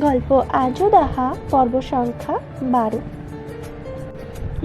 গল্প আজও দেখা পর্ব সংখ্যা 12।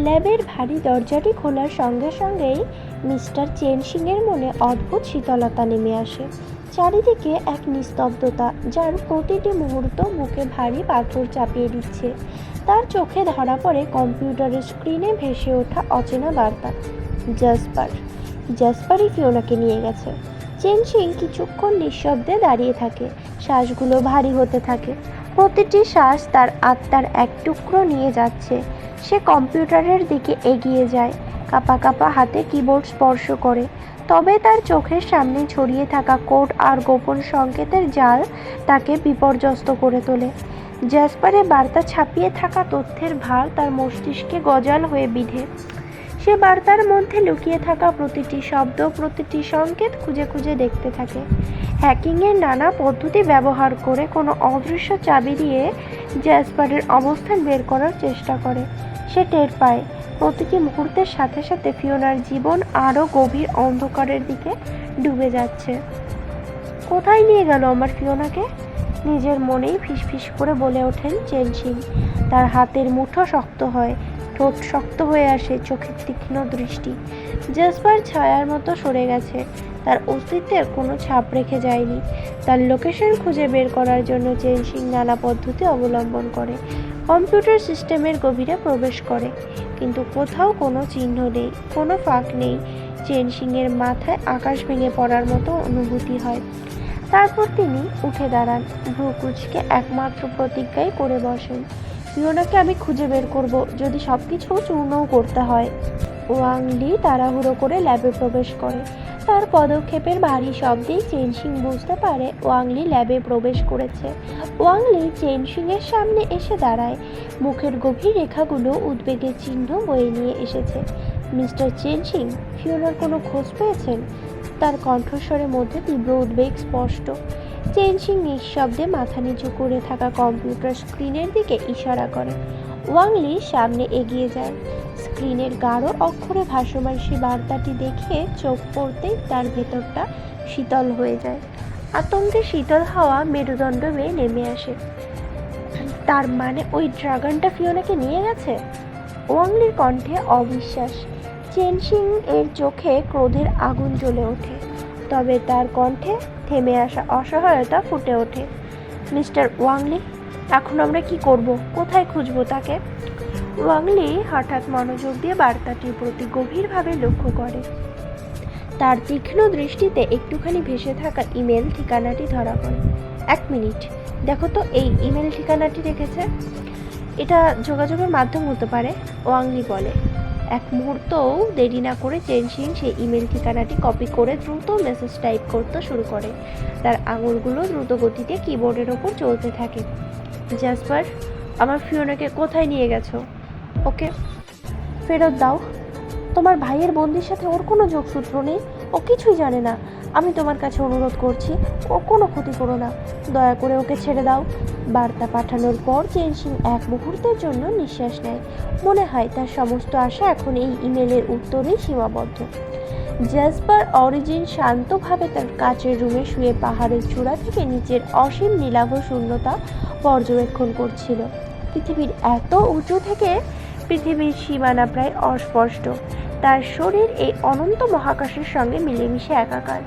ল্যাবের ভারী দরজাটি খোলার সঙ্গে সঙ্গেই মিস্টার চেন সিংয়ের মনে অদ্ভুত শীতলতা নেমে আসে। চারিদিকে এক নিস্তব্ধতা, যার প্রতিটি মুহূর্ত বুকে ভারী পাথর চাপিয়ে দিচ্ছে। তার চোখে ধরা পড়ে কম্পিউটারের স্ক্রিনে ভেসে ওঠা অচেনা বার্তা, জাসপারই ফিওনাকে নিয়ে গেছে। চেন সিং কিছুক্ষণ নিঃশব্দে দাঁড়িয়ে থাকে, শ্বাসগুলো ভারী হতে থাকে। প্রতিটি শ্বাস তার আত্মার এক টুকরো নিয়ে যাচ্ছে। সে কম্পিউটারের দিকে এগিয়ে যায়, কাঁপা কাঁপা হাতে কিবোর্ড স্পর্শ করে। তবে তার চোখের সামনে ছড়িয়ে থাকা কোড আর গোপন সংকেতের জাল তাকে বিপর্যস্ত করে তোলে। জাসপারে বার্তা ছাপিয়ে থাকা তথ্যের ভার তার মস্তিষ্কে গজাল হয়ে বিঁধে। সে বার্তার মধ্যে লুকিয়ে থাকা প্রতিটি শব্দ, প্রতিটি সংকেত খুঁজে খুঁজে দেখতে থাকে। হ্যাকিংয়ের নানা পদ্ধতি ব্যবহার করে কোনো অদৃশ্য চাবি দিয়ে জাসপারের অবস্থান বের করার চেষ্টা করে। সে টের পায় প্রতিটি মুহূর্তের সাথে সাথে ফিওনার জীবন আরও গভীর অন্ধকারের দিকে ডুবে যাচ্ছে। কোথায় নিয়ে গেল আমার ফিওনাকে? নিজের মনেই ফিসফিস করে বলে ওঠেন চেন সিং। তার হাতের মুঠো শক্ত হয়, ঠোঁট শক্ত হয়ে আসে, চোখের তীক্ষ্ণ দৃষ্টি। জাসপার ছায়ার মতো সরে গেছে, তার অস্তিত্বের কোনো ছাপ রেখে যায়নি। তার লোকেশন খুঁজে বের করার জন্য চেন সিং নানা পদ্ধতি অবলম্বন করে, কম্পিউটার সিস্টেমের গভীরে প্রবেশ করে, কিন্তু কোথাও কোনো চিহ্ন নেই, কোনো ফাঁক নেই। চেন সিংয়ের মাথায় আকাশ ভেঙে পড়ার মতো অনুভূতি হয়। তারপর তিনি উঠে দাঁড়ান, ভ্রু কুঁচকে একমাত্র প্রতিজ্ঞাই করে বসেন, ফিওনাকে আমি খুঁজে বের করব, যদি সবকিছু চূর্ণও করতে হয়। ওয়াং লি তাড়াহুড়ো করে ল্যাবে প্রবেশ করে। তার পদক্ষেপের ভারী শব্দেই চেন সিং বুঝতে পারে ওয়াং লি ল্যাবে প্রবেশ করেছে। ওয়াং লি চেন সিংয়ের সামনে এসে দাঁড়ায়, মুখের গভীর রেখাগুলো উদ্বেগের চিহ্ন বয়ে নিয়ে এসেছে। মিস্টার চেন সিং, ফিওনার কোনো খোঁজ পেয়েছেন? তার কণ্ঠস্বরের মধ্যে তীব্র উদ্বেগ স্পষ্ট। চেন সিং নিঃশব্দে মাথা নিচু করে থাকা কম্পিউটার স্ক্রিনের দিকে ইশারা করে। ওয়াং লি সামনে এগিয়ে যায়। স্ক্রিনের গাঢ় অক্ষরে ভাসমান সেই বার্তাটি দেখে চোখ পড়তেই তার ভেতরটা শীতল হয়ে যায়। আতঙ্কে শীতল হাওয়া মেরুদণ্ড বেয়ে নেমে আসে। তার মানে ওই ড্রাগনটা ফিওনাকে নিয়ে গেছে? ওয়াং লির কণ্ঠে অবিশ্বাস। চেন সিং এর চোখে ক্রোধের আগুন জ্বলে ওঠে, তবে তার কণ্ঠে থেমে আসা অসহায়তা ফুটে ওঠে। মিস্টার ওয়াং লি, এখন আমরা কি করব? কোথায় খুঁজব তাকে? ওয়াং লি হঠাৎ মনোযোগ দিয়ে বার্তাটির প্রতি গভীরভাবে লক্ষ্য করে। তার তীক্ষ্ণ দৃষ্টিতে একটুখানি ভেসে থাকা ইমেল ঠিকানাটি ধরা পড়ে। 1 মিনিট, দেখো তো এই ইমেল ঠিকানাটি রেখেছে। এটা যোগাযোগের মাধ্যম হতে পারে, ওয়াং লি বলে। এক মুহূর্তও দেরি না করে চেন সিং সেই ইমেল ঠিকানাটি কপি করে দ্রুত মেসেজ টাইপ করতে শুরু করে। তার আঙুলগুলো দ্রুত গতিতে কিবোর্ডের ওপর চলতে থাকে। জাসপার, আমার ফিওনাকে কোথায় নিয়ে গেছো? ওকে ফেরত দাও। তোমার ভাইয়ের বন্দির সাথে ওর কোনো যোগসূত্র নেই, ও কিছুই জানে না। আমি তোমার কাছে অনুরোধ করছি, ও কোনো ক্ষতি করো না, দয়া করে ওকে ছেড়ে দাও। বার্তা পাঠানোর পর চেন সিং এক মুহূর্তের জন্য নিঃশ্বাস নেয়। মনে হয় তার সমস্ত আশা এখন এই ইমেলের উত্তরেই সীমাবদ্ধ। জাসপার অরিজিন শান্তভাবে তার কাচের রুমে শুয়ে পাহাড়ের চূড়া থেকে নিচের অসীম নীলাভ শূন্যতা পর্যবেক্ষণ করছিল। পৃথিবীর এত উঁচু থেকে পৃথিবীর সীমানা প্রায় অস্পষ্ট। তার শরীর এই অনন্ত মহাকাশের সঙ্গে মিলেমিশে একাকার।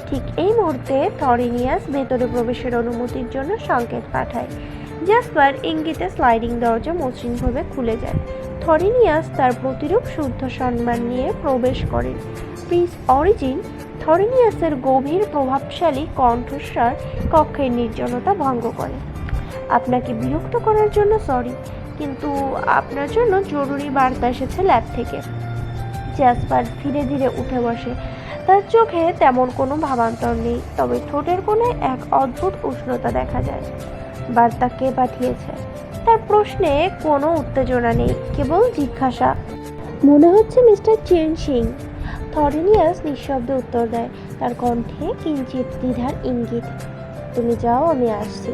ঠিক এই মুহূর্তে থরিনিয়াস ভেতরে প্রবেশের অনুমতির জন্য সংকেত পাঠায়। জাসপার ইঙ্গিতে স্লাইডিং দরজা মসৃণভাবে খুলে যায়। থরিনিয়াস তার প্রতিরূপ শুদ্ধ সম্মান নিয়ে প্রবেশ করেন। Prince origin. থরিনিয়াসের গভীর প্রভাবশালী কণ্ঠস্বর কক্ষের নির্জনতা ভঙ্গ করে। আপনাকে বিরক্ত করার জন্য সরি, কিন্তু আপনার জন্য জরুরি বার্তা এসেছে ল্যাব থেকে। জাসপার ধীরে ধীরে উঠে বসে। তার চোখে তেমন কোনো ভাবান্তর নেই, তবে ঠোঁটের কোণে এক অদ্ভুত উষ্ণতা দেখা যায়। বার্তা কে পাঠিয়েছে? তার প্রশ্নে কোনো উত্তেজনা নেই, কেবল জিজ্ঞাসা। মনে হচ্ছে মিস্টার চেন সিং। থরিনিয়াস নিঃশব্দে উত্তর দেয়, তার কণ্ঠে কিঞ্চিত দ্বিধার ইঙ্গিত। তুমি যাও, আমি আসছি।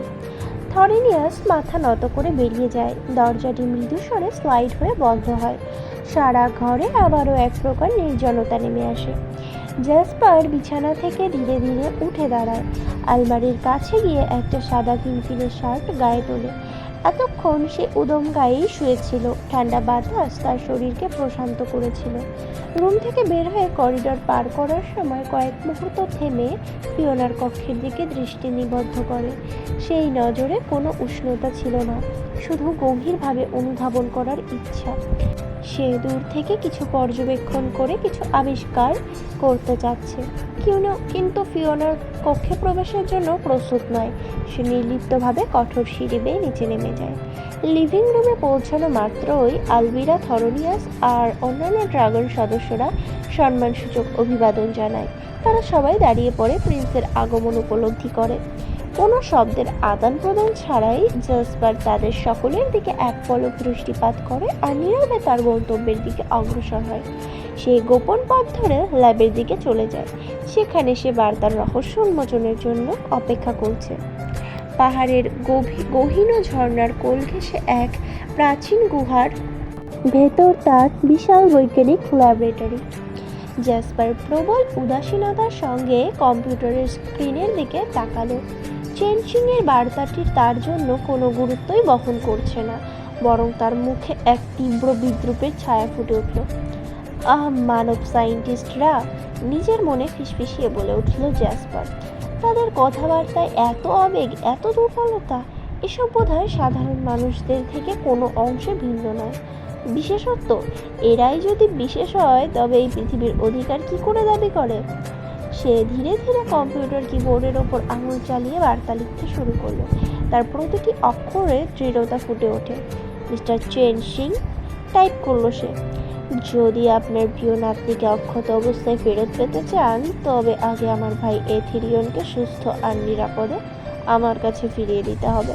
থরিনিয়াস মাথা নত করে বেরিয়ে যায়। দরজাটি মৃদু স্বরে স্লাইড হয়ে বন্ধ হয়। সারা ঘরে আবারও এক প্রকার নির্জনতা নেমে আসে। জ্যাসপার বিছানা থেকে ধীরে ধীরে উঠে দাঁড়ায়, আলমারির কাছে গিয়ে একটা সাদা ফিনফিনে শার্ট গায়ে তোলে। এতক্ষণ সে উদম গায়েই শুয়েছিল, ঠান্ডা বাতাস তার শরীরকে প্রশান্ত করেছিল। রুম থেকে বের হয়ে করিডর পার করার সময় কয়েক মুহূর্ত থেমে ফিওনার কক্ষের দিকে দৃষ্টি নিবদ্ধ করে। সেই নজরে কোনো উষ্ণতা ছিল না, শুধু গভীরভাবে অনুধাবন করার ইচ্ছা। সে দূর থেকে কিছু পর্যবেক্ষণ করে কিছু আবিষ্কার করতে চাচ্ছে, কিন্তু ফিওনার কক্ষে প্রবেশের জন্য প্রস্তুত নয়। সে নির্লিপ্তভাবে কঠোর সিঁড়ি বেয়ে নিচে নেমে যায়। লিভিং রুমে পৌঁছানো মাত্রই আলভিরা, থরনিয়াস আর অন্যান্য ড্রাগন সদস্যরা সম্মানসূচক অভিবাদন জানায়। তারা সবাই দাঁড়িয়ে পড়ে প্রিন্সের আগমন উপলব্ধি করে। কোনো শব্দের আদান প্রদান ছাড়াই জ্যাসপার তাদের সকলের দিকে এক পলক দৃষ্টিপাত করে আর নীরবে তার গন্তব্যের দিকে অগ্রসর হয়। সে গোপন পথ ধরে ল্যাবের দিকে চলে যায়। সেখানে সে বার্তার রহস্য উন্মোচনের জন্য অপেক্ষা করছে। পাহাড়ের গহীন ঝর্ণার কোল ঘেঁষে এক প্রাচীন গুহার ভেতর তার বিশাল বৈজ্ঞানিক ল্যাবরেটরি। জ্যাসপার প্রবল উদাসীনতার সঙ্গে কম্পিউটারের স্ক্রিনের দিকে তাকালো। চেনচিংয়ের বার্তাটি তার জন্য কোনো গুরুত্বই বহন করছে না, বরং তার মুখে এক তীব্র বিদ্রূপের ছায়া ফুটে উঠল। মানব সায়েন্টিস্টরা, নিজের মনে ফিসফিসিয়ে বলে উঠল জ্যাসপার। তাদের কথাবার্তায় এত আবেগ, এত দুর্বলতা, এসব বোধহয় সাধারণ মানুষদের থেকে কোনো অংশে ভিন্ন নয়। বিশেষত্ব, এরাই যদি বিশেষ হয় তবে এই পৃথিবীর অধিকার কি করে দাবি করে? সে ধীরে ধীরে কম্পিউটার কিবোর্ডের ওপর আঙুল চালিয়ে বার্তা লিখতে শুরু করলো। তার প্রতিটি অক্ষরে দৃঢ়তা ফুটে ওঠে। মিস্টার চেনশিং, টাইপ করলো সে, যদি আপনার প্রিয় নাতনিকে অক্ষত অবস্থায় ফেরত পেতে চান তবে আগে আমার ভাই এথেরিয়নকে সুস্থ আর নিরাপদে আমার কাছে ফিরিয়ে দিতে হবে।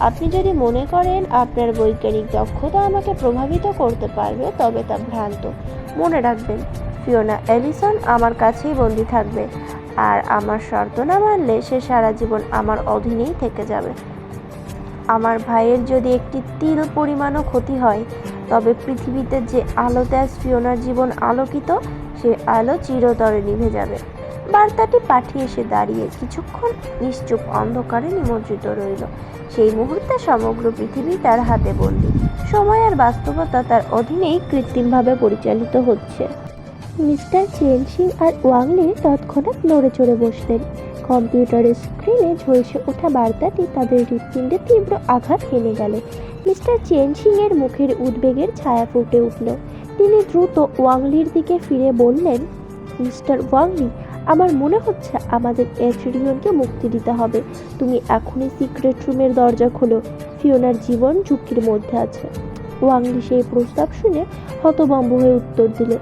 আপনি যদি মনে করেন আপনার বৈজ্ঞানিক দক্ষতা আমাকে প্রভাবিত করতে পারবে তবে তা ভ্রান্ত। মনে রাখবেন, ফিওনা এলিসন আমার কাছেই বন্দী থাকবে, আর আমার শর্ত না মানলে সে সারা জীবন আমার অধীনেই থেকে যাবে। আমার ভাইয়ের যদি একটি তিল পরিমাণও ক্ষতি হয় তবে পৃথিবীতে যে আলোতে আজ ফিওনার জীবন আলোকিত, সে আলো চিরতরে নিভে যাবে। বার্তাটি পাঠিয়ে সে দাঁড়িয়ে কিছুক্ষণ নিশ্চুপ অন্ধকারে নিমজ্জিত রইল। সেই মুহূর্তে সমগ্র পৃথিবী তার হাতে বন্দী। সময় আর বাস্তবতা তার অধীনেই কৃত্রিমভাবে পরিচালিত হচ্ছে। মিস্টার চেনশিং আর ওয়াংলি তৎক্ষণাৎ নড়ে চড়ে বসলেন। কম্পিউটারের স্ক্রিনে ঝলসে ওঠা বার্তাটি তাদের হৃৎপিণ্ডে তীব্র আঘাত হেনে গেল। মিস্টার চেনশিং এর মুখের উদ্বেগের ছায়া ফুটে উঠল। তিনি দ্রুত ওয়াংলির দিকে ফিরে বললেন, মিস্টার ওয়াংলি, আমার মনে হচ্ছে আমাদের এথেরিয়নকে মুক্তি দিতে হবে। তুমি এখনই সিক্রেট রুমের দরজা খোলো, ফিওনার জীবন ঝুঁকির মধ্যে আছে। ওয়াংলি সেই প্রস্তাব শুনে হতভম্ব হয়ে উত্তর দিল,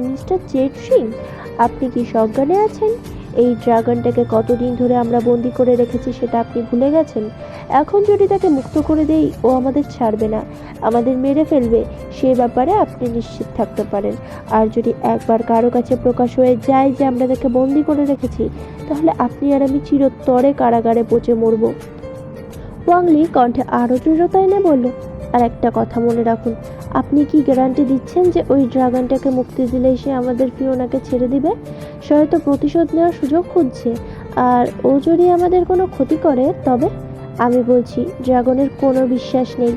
মিস্টার চেনশিং, আপনি কি সজ্ঞানে আছেন? এই ড্রাগনটাকে কতদিন ধরে আমরা বন্দি করে রেখেছি সেটা আপনি ভুলে গেছেন? এখন যদি তাকে মুক্ত করে দেই ও আমাদের ছাড়বে না, আমাদের মেরে ফেলবে, সে ব্যাপারে আপনি নিশ্চিত থাকতে পারেন। আর যদি একবার কারো কাছে প্রকাশ হয়ে যায় যে আমরা তাকে বন্দি করে রেখেছি, তাহলে আপনি আর আমি চিরতরে কারাগারে পচে মরব। ওয়াংলি কণ্ঠে আরও দৃঢ়তা এনে বলল, আর একটা কথা মনে রাখুন, আপনি কি গ্যারান্টি দিচ্ছেন যে ওই ড্রাগনটাকে মুক্তি দিলেই সে আমাদের ফিওনাকে ছেড়ে দিবে? সে হয়তো প্রতিশোধ নেওয়ার সুযোগ খুঁজছে, আর ও যদি আমাদের কোনো ক্ষতি করে তবে? আমি বলছি, ড্রাগনের কোনো বিশ্বাস নেই।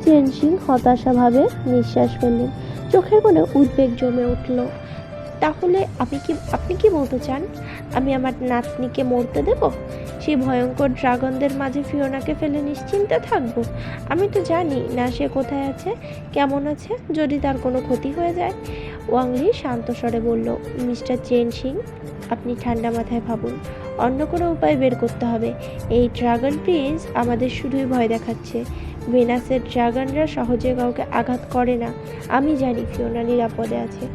চেনশিং হতাশাভাবে নিঃশ্বাস ফেললেন, চোখের কোণে উদ্বেগ জমে উঠল। তাহলে আপনি কি বলতে চান, আমি আমার নাতনিকে মরতে দেব? সেই ভয়ঙ্কর ড্রাগনদের মাঝে ফিওনাকে ফেলে নিশ্চিন্তে থাকবো? আমি তো জানি না সে কোথায় আছে, কেমন আছে, যদি তার কোনো ক্ষতি হয়ে যায়। ওয়াংলি শান্ত স্বরে বলল, মিস্টার চেনশিং, আপনি ঠান্ডা মাথায় ভাবুন, অন্য কোনো উপায় বের করতে হবে। এই ড্রাগন প্রিন্স আমাদের শুধুই ভয় দেখাচ্ছে। ভেনাসের ড্রাগনরা সহজে কাউকে আঘাত করে না। আমি জানি ফিওনা নিরাপদে আছে,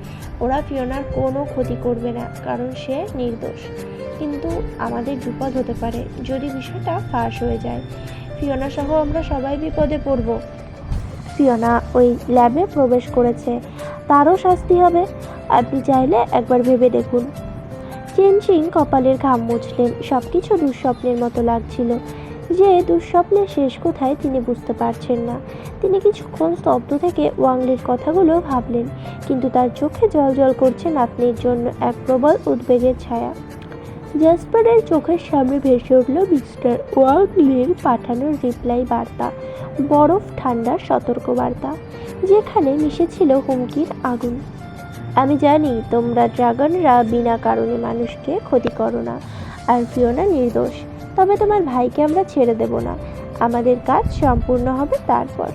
ওরা ফিওনার কোনো ক্ষতি করবে না, কারণ সে নির্দোষ। কিন্তু আমাদের বিপদ হতে পারে যদি বিষয়টা ফাঁস হয়ে যায়। ফিওনা সহ আমরা সবাই বিপদে পড়ব। ফিওনা ওই ল্যাবে প্রবেশ করেছে, তারও শাস্তি হবে। আপনি চাইলে একবার ভেবে দেখুন। চেনশিং কপালের ঘাম মুছলেন, সবকিছু দুঃস্বপ্নের মতো লাগছিল। যে দুঃস্বপ্নের শেষ কোথায় তিনি বুঝতে পারছেন না। তিনি কিছুক্ষণ স্তব্ধ থেকে ওয়াংলির কথাগুলো ভাবলেন, কিন্তু তার চোখে জল করছে নাতনির জন্য এক প্রবল উদ্বেগের ছায়া। জ্যাসপারের চোখের সামনে ভেসে উঠল মিস্টার ওয়াংলির পাঠানো রিপ্লাই বার্তা, বরফ ঠান্ডার সতর্কবার্তা, যেখানে মিশেছিল হুমকির আগুন। আমি জানি তোমরা ড্রাগনরা বিনা কারণে মানুষকে ক্ষতি করো না, আর ফিওনা নির্দোষ। তবে তোমার ভাইকে আমরা ছেড়ে দেব না। আমাদের কাজ সম্পূর্ণ হবে তারপর।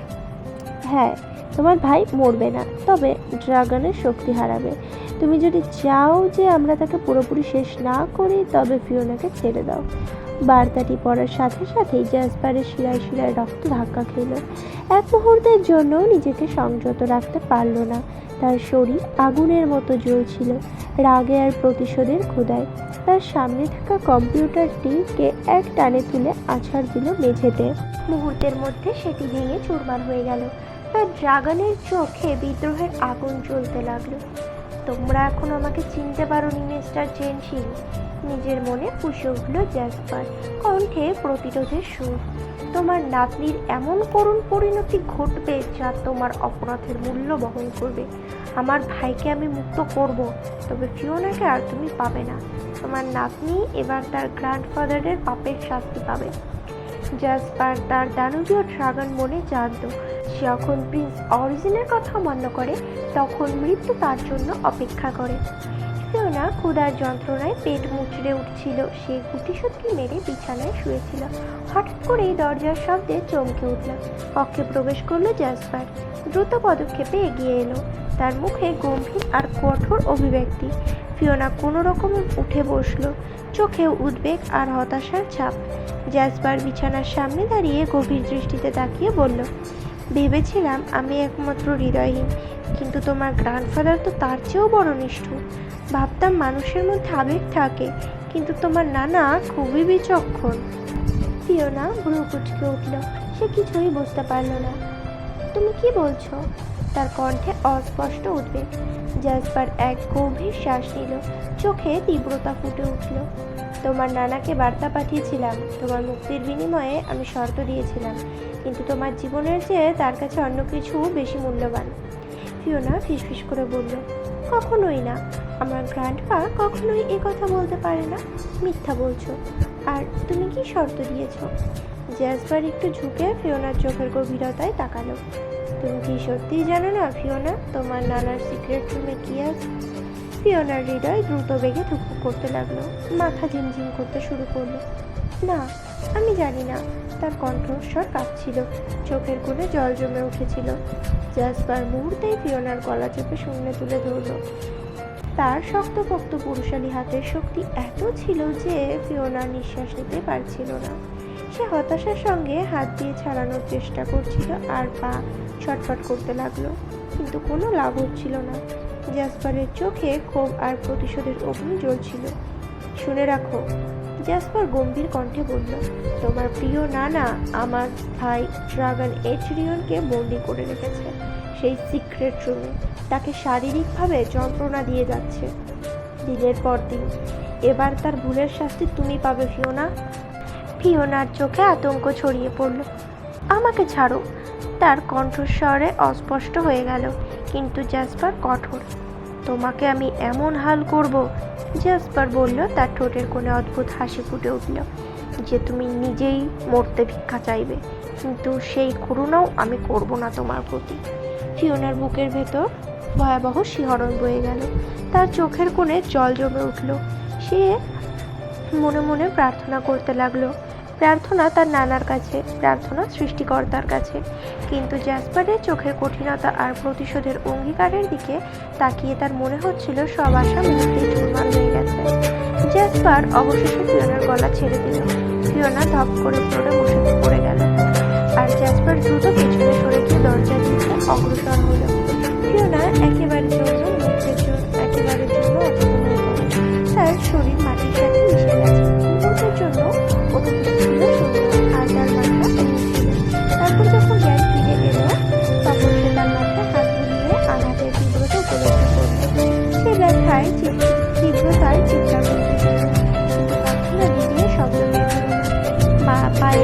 হ্যাঁ, তোমার ভাই মরবে না, তবে ড্রাগনের শক্তি হারাবে। তুমি যদি চাও যে আমরা তাকে পুরোপুরি শেষ না করি, তবে ফিওনাকে ছেড়ে দাও। বার্তাটি পড়ার সাথে সাথেই জ্যাসপারের শিরায় শিরায় রক্ত ধাক্কা খেল। এক মুহূর্তের জন্য নিজেকে সংযত রাখতে পারল না। তার শরীর আগুনের মতো জ্বলছিল রাগে আর প্রতিশোধের ক্ষুধায়। তার সামনে থাকা কম্পিউটারটিকে এক টানে তুলে আছাড় দিল মেঝেতে। মুহূর্তের মধ্যে সেটি ভেঙে চুরমার হয়ে গেল। তার ড্রাগনের চোখে বিদ্রোহের আগুন জ্বলতে লাগলো। তোমরা এখন আমাকে চিনতে পারোনি মিস্টার জেনশিং, নিজের মনে ফুঁসে উঠল জ্যাসপার, কণ্ঠে প্রতিরোধের সুর। তোমার নাতনির এমন করুণ পরিণতি ঘটবে যা তোমার অপরাধের মূল্য বহন করবে। আমার ভাইকে আমি মুক্ত করব, তবে ফিওনাকে আর তুমি পাবে না। তোমার নাতনি এবার তার গ্র্যান্ডফাদারের পাপের শাস্তি পাবে। জ্যাসপার তার দানবীয় ড্রাগন মনে জানত, যখন প্রিন্স অরিজিনের কথা অমান্য করে, তখন মৃত্যু তার জন্য অপেক্ষা করে। ফিওনা ক্ষুধার যন্ত্রণায় পেট মুচড়ে উঠছিল। সে গুটিসুটি মেরে বিছানায় শুয়েছিল। হঠাৎ করেই দরজার শব্দে চমকে উঠল। কক্ষে প্রবেশ করলো জ্যাসপার। দ্রুত পদক্ষেপে এগিয়ে এলো, তার মুখে গম্ভীর আর কঠোর অভিব্যক্তি। ফিওনা কোনো রকমে উঠে বসলো, চোখে উদ্বেগ আর হতাশার ছাপ। জ্যাসপার বিছানার সামনে দাঁড়িয়ে গভীর দৃষ্টিতে তাকিয়ে বলল, ভেবেছিলাম আমি একমাত্র হৃদয়হীন, কিন্তু তোমার গ্র্যান্ডফাদার তো তার চেয়েও বড় নিষ্ঠুর। ভাবতাম মানুষের মধ্যে আবেগ থাকে, কিন্তু তোমার নানা খুবই বিচক্ষণ। ফিওনা ভ্রু কুঁচকে উঠল। সে কিছুই বুঝতে পারল না। তুমি কি বলছো? তার কণ্ঠে অস্পষ্ট উদ্বেগ। জ্যাসপার এক গভীর শ্বাস নিল, চোখে তীব্রতা ফুটে উঠল। তোমার নানাকে বার্তা পাঠিয়েছিলাম। তোমার মুক্তির বিনিময়ে আমি শর্ত দিয়েছিলাম, কিন্তু তোমার জীবনের চেয়ে তার কাছে অন্য কিছু বেশি মূল্যবান। ফিওনা ফিসফিস করে বলল, কখনোই না। আমার গ্র্যান্ডপা কখনোই এ কথা বলতে পারে না। মিথ্যা বলছো। আর তুমি কি শর্ত দিয়েছো? জ্যাসপার একটু ঝুঁকে ফিওনার চোখের গভীরতায় তাকালো। তুমি কি সত্যিই জানো না ফিওনা, তোমার নানার সিক্রেট রুমে কি আছে? ফিওনার হৃদয় দ্রুত বেগে ধুকপুক করতে লাগলো, মাথা ঝিমঝিম করতে শুরু করলো। না, আমি জানি না। তার কণ্ঠস্বর কাঁপছিল, চোখের কোণে জল জমে উঠেছিল। জ্যাসপার মুহূর্তেই ফিওনার গলা চেপে শূন্যে তুলে ধরল। তার শক্তপোক্ত পুরুষালী হাতের শক্তি এত ছিল যে ফিওনা নিঃশ্বাস নিতে পারছিল না। সে হতাশার সঙ্গে হাত দিয়ে ছাড়ানোর চেষ্টা করছিল আর পা ছটফট করতে লাগলো, কিন্তু কোনো লাভ হচ্ছিল না। জ্যাসপারের চোখে ক্ষোভ আর প্রতিশোধের অগ্নি জ্বলছিল। শুনে রাখো, জ্যাসপার গম্ভীর কণ্ঠে বলল, তোমার প্রিয় নানা আমার ভাই ড্রাগন এচরিয়নকে বন্দি করে রেখেছে সেই সিক্রেট রুমে। তাকে শারীরিকভাবে যন্ত্রণা দিয়ে যাচ্ছে দিনের পর দিন। এবার তার ভুলের শাস্তি তুমি পাবে ফিওনা। ফিওনার চোখে আতঙ্ক ছড়িয়ে পড়ল। আমাকে ছাড়ো। তার কণ্ঠস্বরে অস্পষ্ট হয়ে গেল, কিন্তু জ্যাসপার কঠোর। তোমাকে আমি এমন হাল করব, জ্যাসপার বলল, তার ঠোঁটের কোণে অদ্ভুত হাসি ফুটে উঠল, যে তুমি নিজেই মরতে ভিক্ষা চাইবে, কিন্তু সেই করুণাও আমি করব না তোমার প্রতি। ফিওনার বুকের ভেতর ভয়াবহ শিহরণ বয়ে গেল, তার চোখের কোণে জল জমে উঠল। সে মনে মনে প্রার্থনা করতে লাগলো, প্রার্থনা তার নানার কাছে, প্রার্থনা সৃষ্টিকর্তার কাছে। কিন্তু জ্যাসপারের চোখের কঠিনতা আর প্রতিশোধের অঙ্গীকারের দিকে তাকিয়ে তার মনে হচ্ছিল সব আশা মুহূর্তেই চুরমার হয়ে গেছে। জ্যাসপার অবশেষে ফিওনার গলা ছেড়ে দিল। ফিওনা ধপ করে ফ্লোরে বসে পড়ে গেল, আর জ্যাসপার দ্রুত পেছনে সরে গিয়ে দরজার দিকে অগ্রসর হল। ফিওনা একেবারের জন্য মুহূর্তের জন্য অচেতন হয়ে পড়ে। তার শরীর মাটির সাথে মিশে গেছে। মুহূর্তের জন্য অনুভূতি ছিল শূন্য, আর তার মাথা এমনি ছিল। তারপর যখন জ্ঞান ফিরে এলো, তখন সে তার মাথায় হাত বুলিয়ে আঘাতের তীব্রতা উপলব্ধি করল। সে ব্যথায় তীব্রতার চিৎকার করতে ছিল, কিন্তু প্রার্থনা দিয়ে শব্দ বের হল না। পায়ে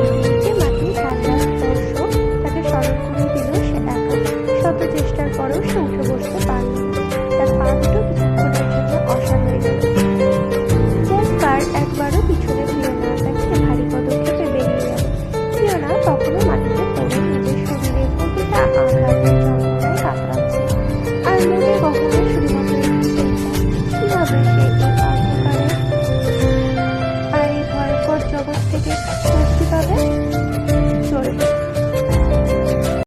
সে এই